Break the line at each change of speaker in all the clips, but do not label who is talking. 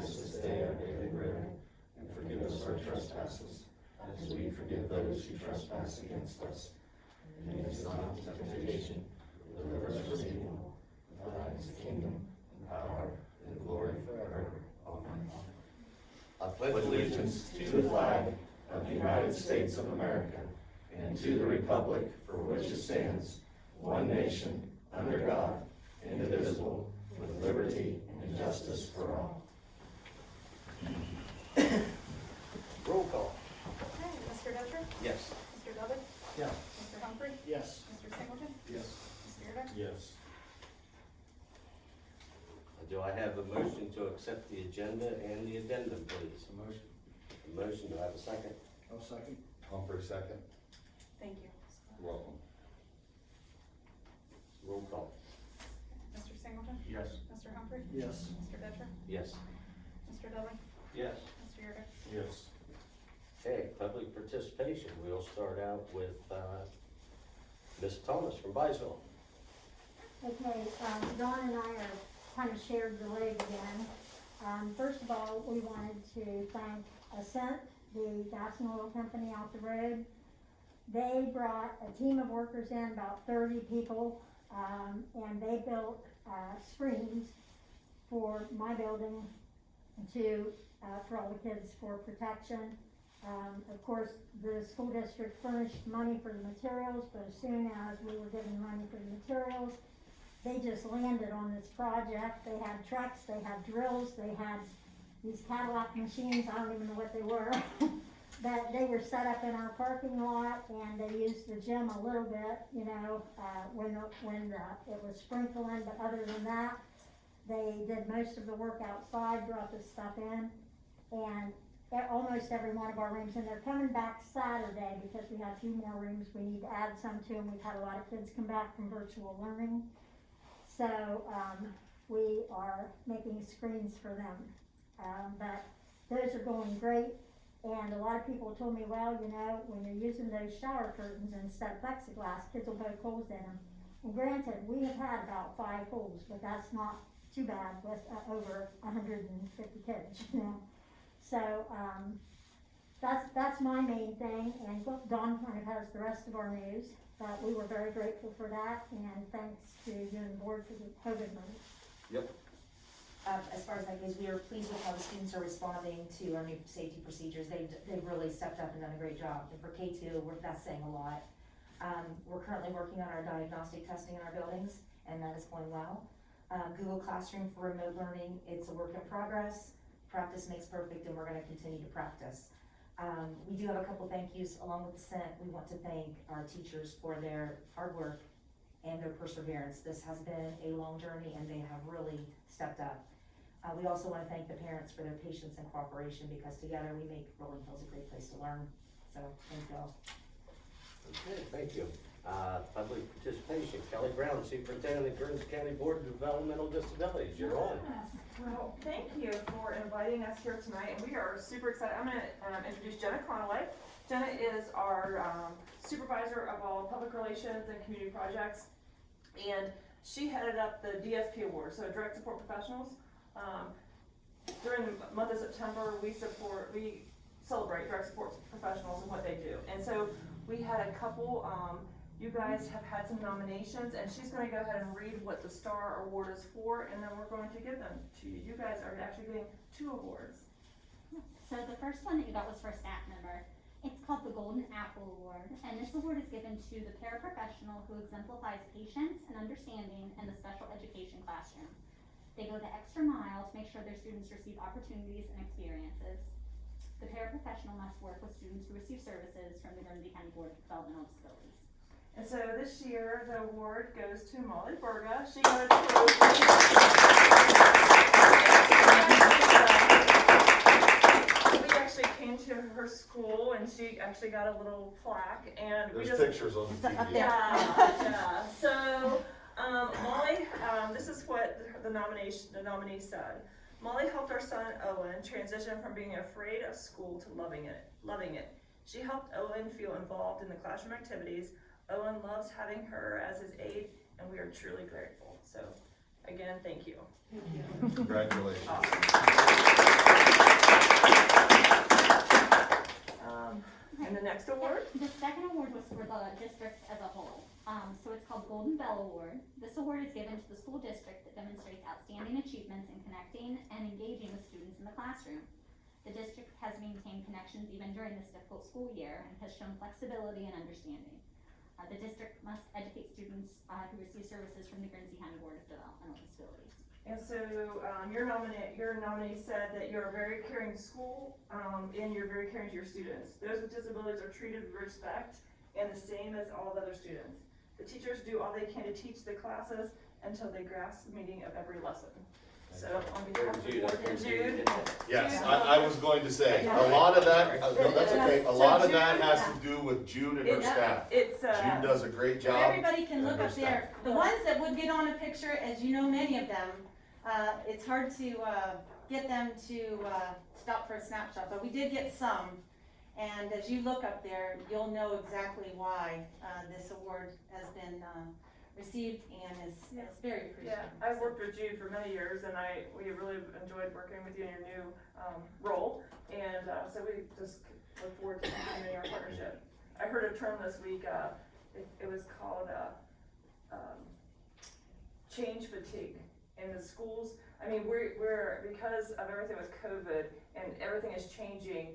us this day our daily bread, and forgive us our trespasses, as we forgive those who trespass against us. And lead us not into temptation, but deliver us from evil. For thine is the kingdom, and power, and glory forever. Amen. I pledge allegiance to the flag of the United States of America, and to the republic for which it stands, one nation, under God, indivisible, with liberty and justice for all.
Roll call.
Okay, Mr. Dutcher?
Yes.
Mr. Dudley?
Yes.
Mr. Humphrey?
Yes.
Mr. Singleton?
Yes.
Mr. Yerga?
Yes. Do I have a motion to accept the agenda and the addendum, please?
A motion.
A motion, do I have a second?
I'll second. Humphrey, second.
Thank you.
You're welcome.
Roll call.
Mr. Singleton?
Yes.
Mr. Humphrey?
Yes.
Mr. Dutcher?
Yes.
Mr. Dudley?
Yes.
Mr. Yerga?
Yes.
Okay, public participation. We'll start out with Ms. Thomas from Byesville.
Okay, Dawn and I are kind of shared the leg again. First of all, we wanted to thank Ascent, the gas and oil company out the road. They brought a team of workers in, about 30 people, and they built screens for my building for all the kids for protection. Of course, the school district furnished money for the materials, but as soon as we were given money for the materials, they just landed on this project. They had trucks, they had drills, they had these Cadillac machines, I don't even know what they were, but they were set up in our parking lot, and they used the gym a little bit, you know, when it was sprinkling, but other than that, they did most of the work outside, brought this stuff in, and almost every one of our rooms, and they're coming back Saturday because we have a few more rooms we need to add some to, and we've had a lot of kids come back from virtual learning. So we are making screens for them, but those are going great, and a lot of people told me, well, you know, when you're using those shower curtains instead of plexiglass, kids will poke holes in them. And granted, we have had about 5 holes, but that's not too bad with over 150 kids, you know. So that's my main thing, and Dawn kind of has the rest of our news, but we were very grateful for that, and thanks to you and the board for the COVID money.
Yep.
As far as that goes, we are pleased with how the students are responding to our new safety procedures. They've really stepped up and done a great job. And for K2, that's saying a lot. We're currently working on our diagnostic testing in our buildings, and that is going well. Google Classroom for remote learning, it's a work in progress. Practice makes perfect, and we're going to continue to practice. We do have a couple thank yous along with the Senate. We want to thank our teachers for their hard work and their perseverance. This has been a long journey, and they have really stepped up. We also want to thank the parents for their patience and cooperation, because together we make Rolling Hills a great place to learn. So thank you all.
Okay, thank you. Public participation. Kelly Brown, Superintendent of the Kearns County Board of Developmental Disabilities. You're on.
Yes. Well, thank you for inviting us here tonight, and we are super excited. I'm going to introduce Jenna Conway. Jenna is our supervisor of all public relations and community projects, and she headed up the DSP Awards, so Direct Support Professionals. During the month of September, we celebrate direct support professionals and what they do, and so we had a couple. You guys have had some nominations, and she's going to go ahead and read what the STAR Award is for, and then we're going to give them to you. You guys are actually getting 2 awards.
So the first one that you got was for a staff member. It's called the Golden Apple Award, and this award is given to the paraprofessional who exemplifies patience and understanding in the special education classroom. They go the extra mile to make sure their students receive opportunities and experiences. The paraprofessional must work with students who receive services from the Guernsey County Board of Developmental Disabilities.
And so this year, the award goes to Molly Berga. She we actually came to her school, and she actually got a little plaque, and
There's pictures on the TV.
Yeah. So Molly, this is what the nominee said. Molly helped our son Owen transition from being afraid of school to loving it. She helped Owen feel involved in the classroom activities. Owen loves having her as his aide, and we are truly grateful. So, again, thank you.
Congratulations.
Awesome. And the next award?
The second award was for the district as a whole. So it's called Golden Bell Award. This award is given to the school district that demonstrates outstanding achievements in connecting and engaging with students in the classroom. The district has maintained connections even during this difficult school year and has shown flexibility and understanding. The district must educate students who receive services from the Guernsey County Board of Developmental Disabilities.
And so, your nominee said that you're a very caring school, and you're very caring to your students. Those with disabilities are treated with respect and the same as all other students. The teachers do all they can to teach the classes until they grasp the meaning of every lesson. So, on behalf of the board and Jude.
Yes, I was going to say, a lot of that, no, that's okay, a lot of that has to do with Jude and her staff.
It's,
Jude does a great
So
job.
everybody can look
and her
up there.
staff.
The ones that would get on a picture, as you know, many of them, it's hard to get them to stop for a snapshot, but we did get some. And as you look up there, you'll know exactly why this award has been received and is very appreciated.
yeah, I've worked with Jude for many years, and we really enjoyed working with you in your new role, and so we just look forward to continuing our partnership. I heard a term this week, it was called change fatigue in the schools. I mean, we're because of everything with COVID and everything is changing.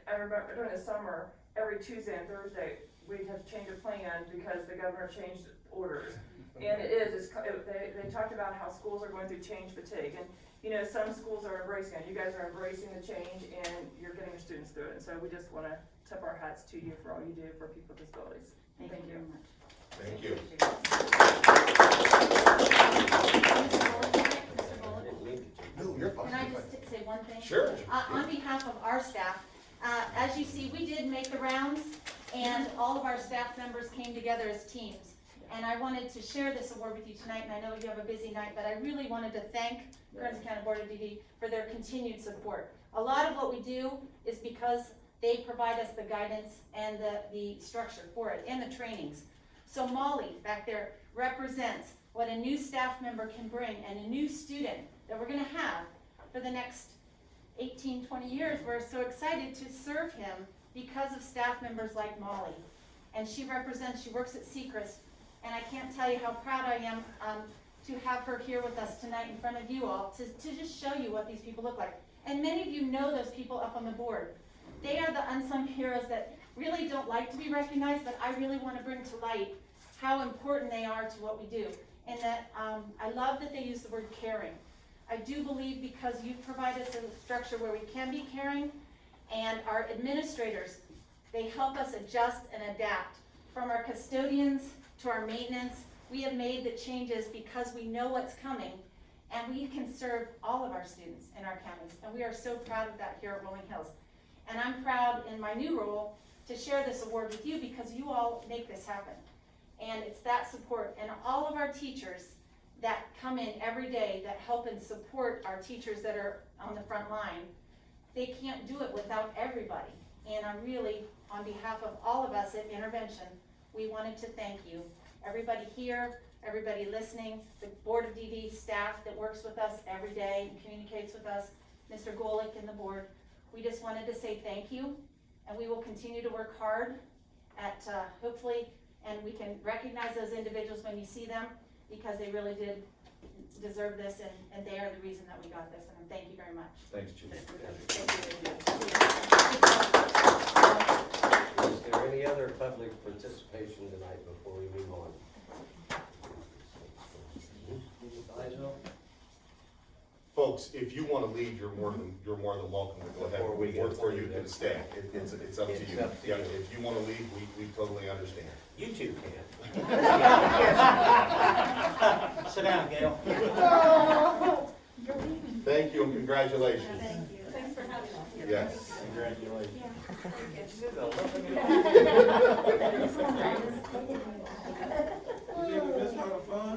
I remember during the summer, every Tuesday and Thursday, we'd have to change a plan because the governor changed orders. And they talked about how schools are going through change fatigue. And, you know, some schools are embracing it. You guys are embracing the change and you're getting your students through it. And so we just want to tip our hats to you for all you do for people with disabilities.
Thank you very much.
Thank you. No, you're fine.
Can I just say one thing?
Sure.
On behalf of our staff, as you see, we did make the rounds, and all of our staff members came together as teams. And I wanted to share this award with you tonight, and I know you have a busy night, but I really wanted to thank Guernsey County Board of DD for their continued support. A lot of what we do is because they provide us the guidance and the structure for it, and the trainings. So Molly, back there, represents what a new staff member can bring, and a new student that we're gonna have for the next 18, 20 years. We're so excited to serve him because of staff members like Molly. And she works at Sechrist, and I can't tell you how proud I am to have her here with us tonight in front of you all to just show you what these people look like. And many of you know those people up on the board. They are the unsung heroes that really don't like to be recognized, but I really want to bring to light how important they are to what we do. And that I love that they use the word caring. I do believe because you provide us a structure where we can be caring, and our administrators, they help us adjust and adapt. From our custodians to our maintenance, we have made the changes because we know what's coming, and we can serve all of our students in our counties, and we are so proud of that here at Rolling Hills. And I'm proud in my new role to share this award with you because you all make this happen. And it's that support, and all of our teachers that come in every day that help and support our teachers that are on the front line. They can't do it without everybody. And I'm really, on behalf of all of us at Intervention, we wanted to thank you. Everybody here, everybody listening, the Board of DD staff that works with us every day and communicates with us, Mr. Golick and the board, we just wanted to say thank you. And we will continue to work hard at hopefully, and we can recognize those individuals when you see them, because they really did deserve this, and they are the reason that we got this, and thank you very much.
Thanks, Judy.
Is there any other public participation tonight before we move on?
Folks, if you want to leave, you're more than welcome to go ahead.
Before we get
Or you
to
can
that.
stay. It's up to
It's
you.
up to
Yeah,
you.
if you want to leave, we totally understand.
You two can.
Sit down, Gail.
Thank you and congratulations.
Thank you.
Thanks for having us.
Yes.
Congratulations.
You missed all the fun?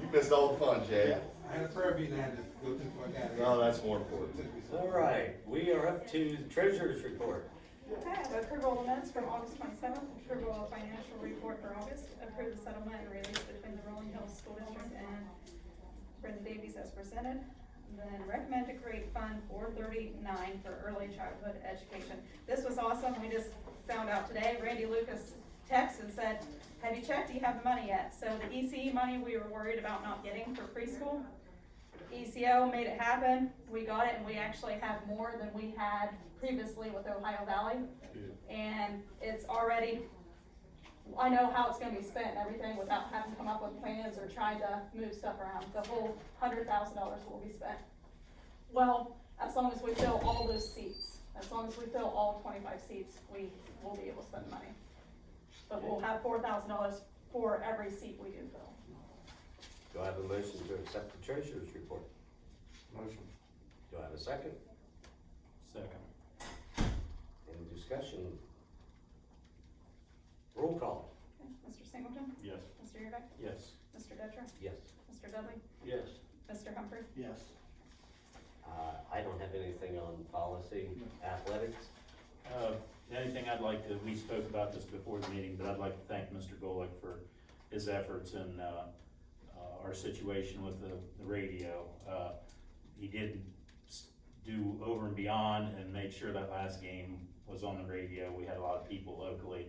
You missed all the fun, Jay.
I had a prayer meeting I had to go to before I got here.
No, that's more important.
All right, we are up to the treasurer's report.
Okay, I have approval of minutes from August 27th, approval of financial report for August, approve the settlement and release between the Rolling Hills School District and Brenda Davies as presented. Then recommend to create Fund 439 for early childhood education. This was awesome. We just found out today, Randy Lucas texted and said, have you checked, do you have the money yet? So the ECE money we were worried about not getting for preschool, ECO made it happen, we got it, and we actually have more than we had previously with Ohio Valley. And it's already, I know how it's gonna be spent and everything without having to come up with plans or trying to move stuff around. The whole $100,000 will be spent. Well, as long as we fill all those seats, as long as we fill all 25 seats, we will be able to spend the money. But we'll have $4,000 for every seat we do fill.
Do I have a motion to accept the treasurer's report?
Motion.
Do I have a second?
Second.
Any discussion? Roll call.
Okay, Mr. Singleton?
Yes.
Mr. Yurdak?
Yes.
Mr. Detra?
Yes.
Mr. Dudley?
Yes.
Mr. Humphrey?
Yes.
I don't have anything on policy, athletics.
The only thing I'd like to, we spoke about this before the meeting, but I'd like to thank Mr. Golick for his efforts in, our situation with the radio. He did do over and beyond and make sure that last game was on the radio. We had a lot of people locally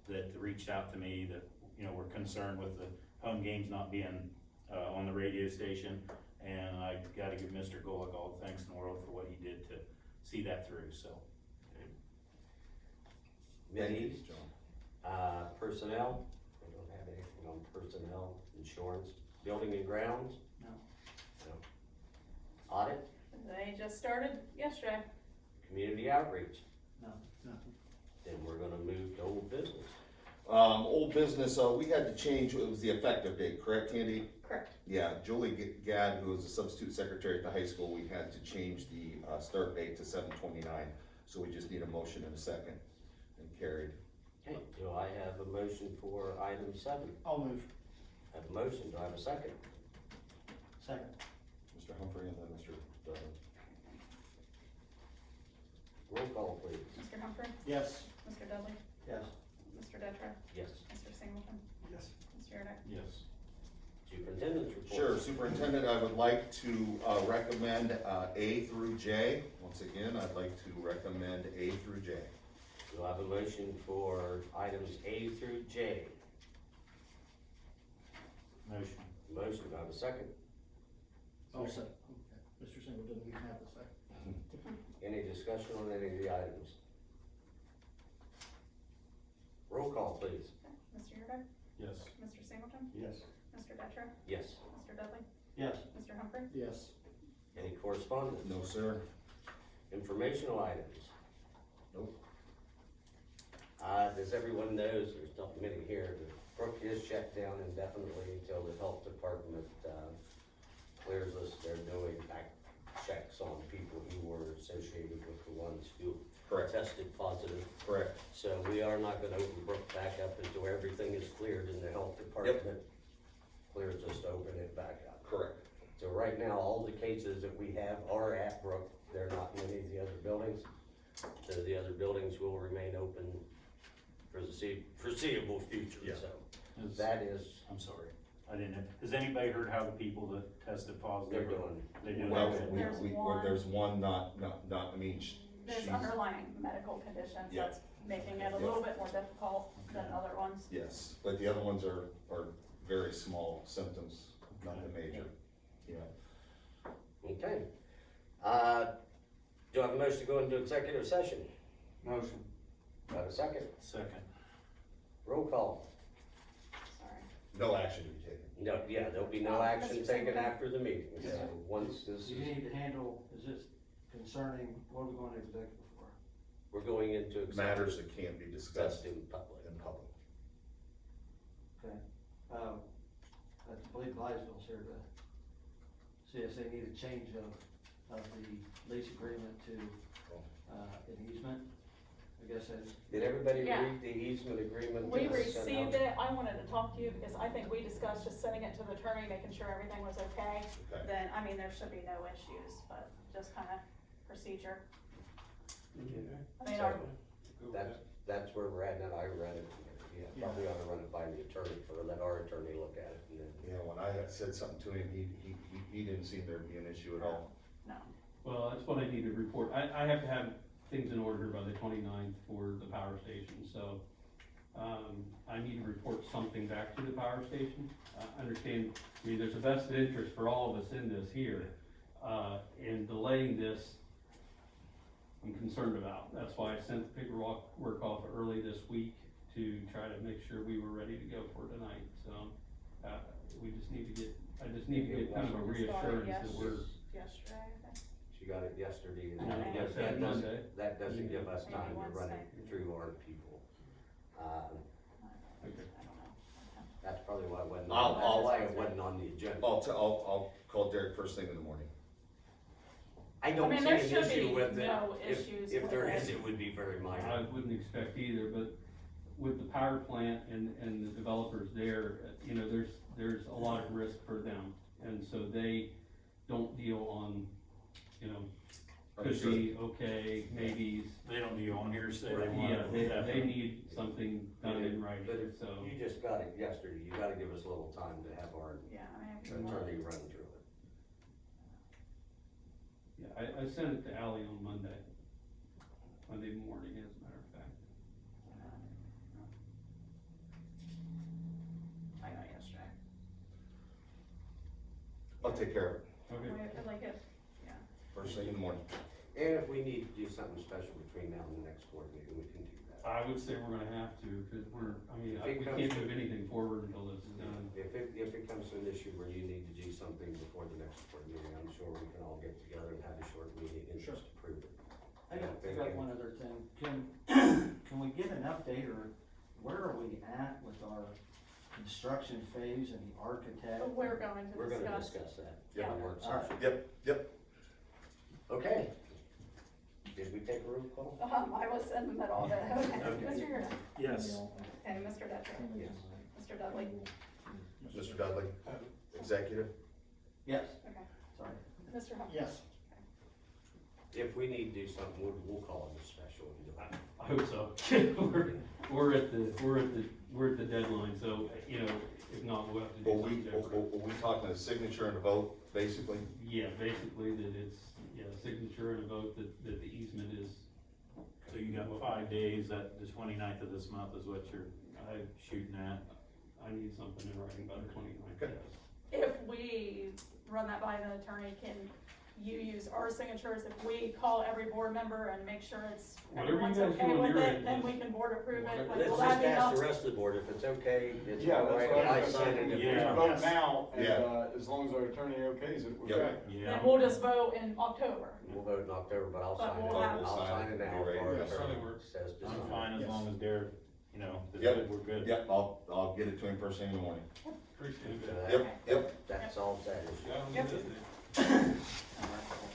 that reached out to me that, you know, were concerned with the home games not being, on the radio station. And I gotta give Mr. Golick all the thanks in the world for what he did to see that through, so.
Minis, personnel, I don't have anything on personnel, insurance, building and grounds?
No.
No. Audit,
They just started yesterday.
community outreach,
No, nothing.
then we're gonna move to old business.
Old business, we had to change, it was the effective date, correct, Candy?
Correct.
Yeah, Julie Gadd, who was a substitute secretary at the high school, we had to change the, start date to 7/29. So we just need a motion in a second, and carried.
Okay, do I have a motion for item 7?
I'll move.
I have a motion, do I have a second?
Second.
Mr. Humphrey and then Mr. Dudley.
Roll call, please.
Mr. Humphrey?
Yes.
Mr. Dudley?
Yes.
Mr. Detra?
Yes.
Mr. Singleton?
Yes.
Mr. Yurdak?
Yes.
Superintendent's report.
Sure, Superintendent, I would like to recommend A through J. Once again, I'd like to recommend A through J.
Do I have a motion for items A through J?
Motion.
Motion, do I have a second?
I'll second. Okay. Mr. Singleton, you can have the second.
Any discussion on any of the items? Roll call, please.
Mr. Yurdak?
Yes.
Mr. Singleton?
Yes.
Mr. Detra?
Yes.
Mr. Dudley?
Yes.
Mr. Humphrey?
Yes.
Any correspondence?
No, sir.
Informational items?
Nope.
As everyone knows, there's not many here, the brook is shut down indefinitely until the health department, clears us. They're doing back checks on people who were associated with the ones who
Correct.
tested positive.
Correct.
So we are not gonna open brook back up until everything is cleared and the health department clears us to open it back up.
Correct.
So right now, all the cases that we have are at Brook, they're not in any of the other buildings. So the other buildings will remain open for the foreseeable future,
Yeah.
so
Is-
that is,
I'm sorry, I didn't know. Has anybody heard how the people that tested positive?
they're doing.
They do.
Well,
Okay.
There's one.
there's one I mean,
There's
she's,
underlying medical conditions
Yeah.
that's making it a little bit more difficult than other ones.
yes, but the other ones are very small symptoms, nothing major. Yeah.
Okay. Do I have a motion to go into executive session?
Motion.
Do I have a second?
Second.
Roll call.
Sorry.
No action to be taken.
No, yeah, there'll be no
Mr.
action taken
Singleton?
after the meeting,
Yeah.
so once this,
Do you need to handle, is this concerning, what are we going to executive for?
we're going into executive.
Matters that can't be discussed
Discussed in public.
in public.
Okay. I believe Gladysville's here to see if they need a change of the lease agreement to, an easement. I guess that's.
Did everybody
Yeah.
read the easement agreement?
We
that was sent
received
out?
it, I wanted to talk to you because I think we discussed just sending it to the attorney, making sure everything was okay.
Okay.
Then, I mean, there should be no issues, but just kind of procedure. I mean, our,
That's where we're at, and I read it, yeah, probably ought to run it by the attorney let our attorney look at it, and then.
Yeah, when I had said something to him, he didn't seem there to be an issue at all.
no.
Well, that's what I need to report. I have to have things in order by the 29th for the power station, so, I need to report something back to the power station. Understand, I mean, there's a vested interest for all of us in this here, and delaying this, I'm concerned about. That's why I sent the paperwork off early this week to try to make sure we were ready to go for tonight, so, we just need to get, I just need to get kind of a reassurance that we're.
Yesterday, I think.
She got it yesterday, and
Yeah,
that
that Monday.
doesn't give us time to
Maybe
run it
Wednesday.
through our people.
Okay.
I don't know.
That's probably why it wasn't,
I'll-
why it wasn't on the agenda.
I'll call Derek first thing in the morning.
I don't
I mean,
see
there
an
should
issue
be
with it.
no
If-
issues
If
with
there
it.
is, it would be very
I
minor.
wouldn't expect either, but with the power plant and the developers there, you know, there's a lot of risk for them. And so they don't deal on, you know, could be, okay, maybes.
They don't do on hearsay, they want
Yeah,
it
they
definite.
need something done in
But
writing,
if
so.
you just got it yesterday, you gotta give us a little time to have our
Yeah, I mean, if you want.
attorney run through it.
Yeah, I sent it to Ally on Monday morning, as a matter of fact.
I got it yesterday.
I'll take care of it
Okay.
Wait, like it, yeah.
first thing in the morning.
And if we need to do something special between now and the next board meeting, we can do that.
I would say we're gonna have to, cause we
It
can't
comes-
move anything forward until this is done.
If it comes to an issue where you need to do something before the next board meeting, I'm sure we can all get together and have a short meeting and just approve it.
I got one other thing. Can we get an update, or where are we at with our construction phase and the architect?
But we're going to
We're gonna
discuss.
discuss that.
Yeah.
in the work
All right.
session.
Yep.
Okay. Did we take a roll call?
I was in the middle of it. Okay.
Okay.
Mr. Yurda.
Yes.
And Mr. Detra.
Yes.
Mr. Dudley.
Mr. Dudley, executive?
Yes,
Okay.
sorry.
Mr. Huff.
Yes.
If we need to do something, we'll call it a special.
I hope so. We're at the deadline, so, you know, if not, we'll have to do
Will
something different.
we talking a signature and a vote, basically?
Yeah, basically that it's, signature and a vote that the easement is.
So you got 5 days, that the 29th of this month is what you're shooting at?
I need something in writing by the 29th,
Okay.
yes.
If we run that by the attorney, can you use our signatures if we call every board member and make sure it's,
Whatever you
everyone's
guys
okay
do on
with
your
it,
end,
then
just-
we can board approve it,
Whatever.
like,
Let's
will
just
that be
ask
enough?
the rest of the board if it's okay, it's
Yeah,
all
that's
right,
what I
I
was
sign it.
saying.
if
Yeah.
it's-
Vote now, and,
Yeah.
as long as our attorney okays it, we're
Yep.
okay.
Yeah.
Then we'll just vote in October.
We'll vote in October, but I'll
But
sign it,
we'll have-
I'll sign it now.
Be ready.
for our
Yeah,
attorney.
Sunday works.
Says to
I'm
sign.
fine as
Yes.
long as they're, you know,
Yep.
we're good.
Yep, I'll get it to him first thing in the morning.
Appreciate
So
it.
that-
Yep.
That solves that issue.
Yep.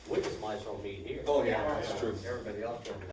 We just might as well meet here.
Oh, yeah, that's true.
Everybody else can